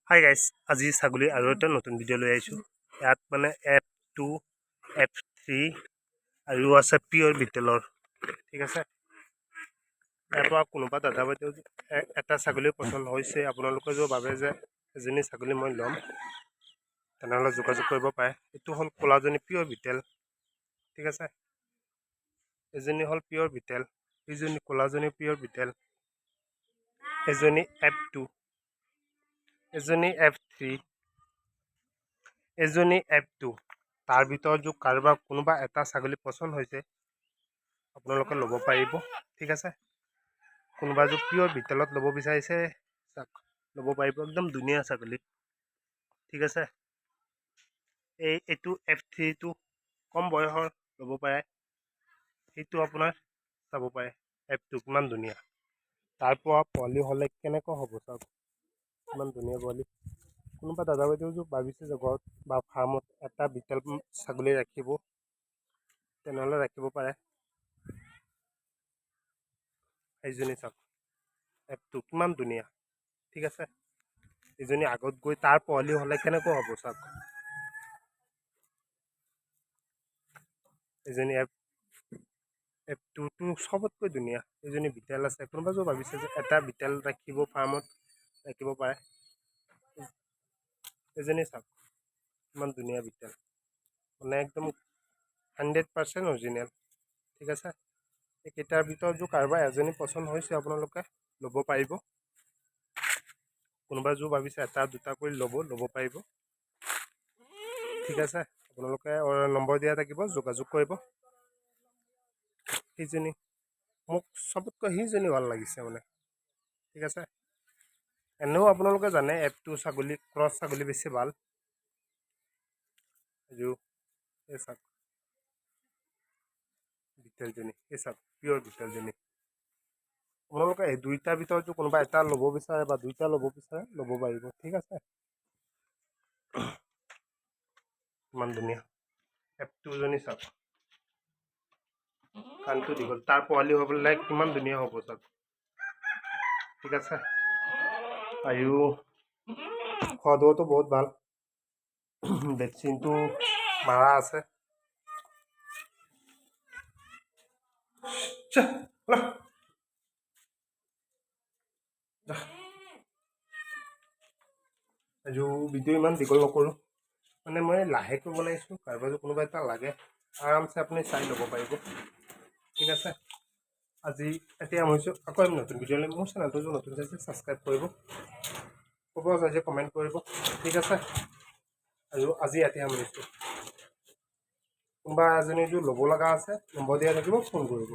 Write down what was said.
Hi guys, আজি ছাগলী আৰু এটা নতুন ভিডিঅ' লৈ আহিছোঁ। ইয়াত মানে F2, F3 আৰু আছে পিয়ৰ বিটেলৰ। ঠিক আছে, ইয়াৰ পৰা কোনোবা দাদা বাইদেউ এটা ছাগলী পচন্দ হৈছে, আপোনালোকে যদি ভাবে যে এজনী ছাগলী মই ল'ম, তেনেহ'লে যোগাযোগ কৰিব পাৰে। এইটো হ'ল ক'লাজনী পিয়ৰ বিটেল। ঠিক আছে, এজনী হ'ল পিয়ৰ বিটেল, এইজনী ক'লাজনী পিয়ৰ বিটেল, এজনী F2, এজনী F3, এজনী F2। তাৰ ভিতৰত যদি কাৰোবাৰ কোনোবা এটা ছাগলী পচন্দ হৈছে, আপোনালোকে ল'ব পাৰিব। ঠিক আছে, কোনোবা যদি পিয়ৰ বিটেলত ল'ব বিচাৰিছে ল'ব পাৰিব, একদম ধুনীয়া ছাগলী। ঠিক আছে, এইটো F3টো কম বয়সৰ ল'ব পাৰে, সেইটো আপোনাৰ চাব পাৰে F2 কিমান ধুনীয়া। তাৰ পৰা পোৱালি হ'লে কেনেকুৱা হ'ব চাওক, ইমান ধুনীয়া পোৱালি। কোনোবা দাদা বাইদেউ যদি ভাবিছে যে ঘৰত বা ফাৰ্মত এটা বিটেল ছাগলী ৰাখিব, তেনেহ'লে ৰাখিব পাৰে। এইজনী চাওক, F2 কিমান ধুনীয়া। ঠিক আছে, এইজনী আগত গৈ তাৰ পোৱালি হ'লে কেনেকুৱা হ'ব চাওক। এইজনী F2টো চবতকৈ ধুনীয়া। এইজনী বিটেল আছে, কোনোবা যদি ভাবিছে যে এটা বিটেল ৰাখিব ফাৰ্মত, ৰাখিব পাৰে। এজনী চাওক, ইমান ধুনীয়া বিটেল, মানে একদম 100% অৰিজিনেল। ঠিক আছে, এইকেইটাৰ ভিতৰত যদি কাৰোবাৰ এজনী পচন্দ হৈছে, আপোনালোকে ল'ব পাৰিব। কোনোবা যদি ভাবিছে এটা দুটা কৰি ল'ব পাৰিব। ঠিক আছে, আপোনালোকে নম্বৰ দিয়া থাকিব, যোগাযোগ কৰিব। সেইজনী মোক চবতকৈ সেইজনী ভাল লাগিছে মানে। ঠিক আছে, এনেও আপোনালোকে জানে F2 ছাগলী ক্ৰছ ছাগলী বেছি ভাল। এই চাওক বিটেলজনী, এই চাওক পিয়ৰ বিটেলজনী। আপোনালোকে এই দুইটাৰ ভিতৰত কোনোবা এটা ল'ব বিচাৰে বা দুইটা ল'ব বিচাৰে, ল'ব পাৰিব। ঠিক আছে, ইমান ধুনীয়া F2জনী চাওক, কাণটো দীঘল, তাৰ পোৱালি হ'বলৈ কিমান ধুনীয়া হ'ব চাওক। ঠিক আছে, আৰু খোৱা দোৱাটো বহুত ভাল, ভেকচিনটো মাৰা আছে। আৰু ভিডিঅ' ইমান দীঘল নকৰোঁ, মানে মই লাহেকৈ বনাইছোঁ। কাৰোবাৰ যদি কোনোবা এটা লাগে, আৰামছে আপুনি চাই ল'ব পাৰিব। ঠিক আছে, আজি এতিয়া সামৰিছোঁ, আকৌ আমি নতুন ভিডিঅ' লৈ মোৰ চেনেলটো যদি নতুন চাইছে ছাবস্ক্ৰাইব কৰিব, ক'ব চাইছে কমেণ্ট কৰিব। ঠিক আছে, আৰু আজি ইয়াতে সামৰিছোঁ। কোনোবা এজনী যদি ল'ব লগা আছে, নম্বৰ দিয়া থাকিব, ফোন কৰিব।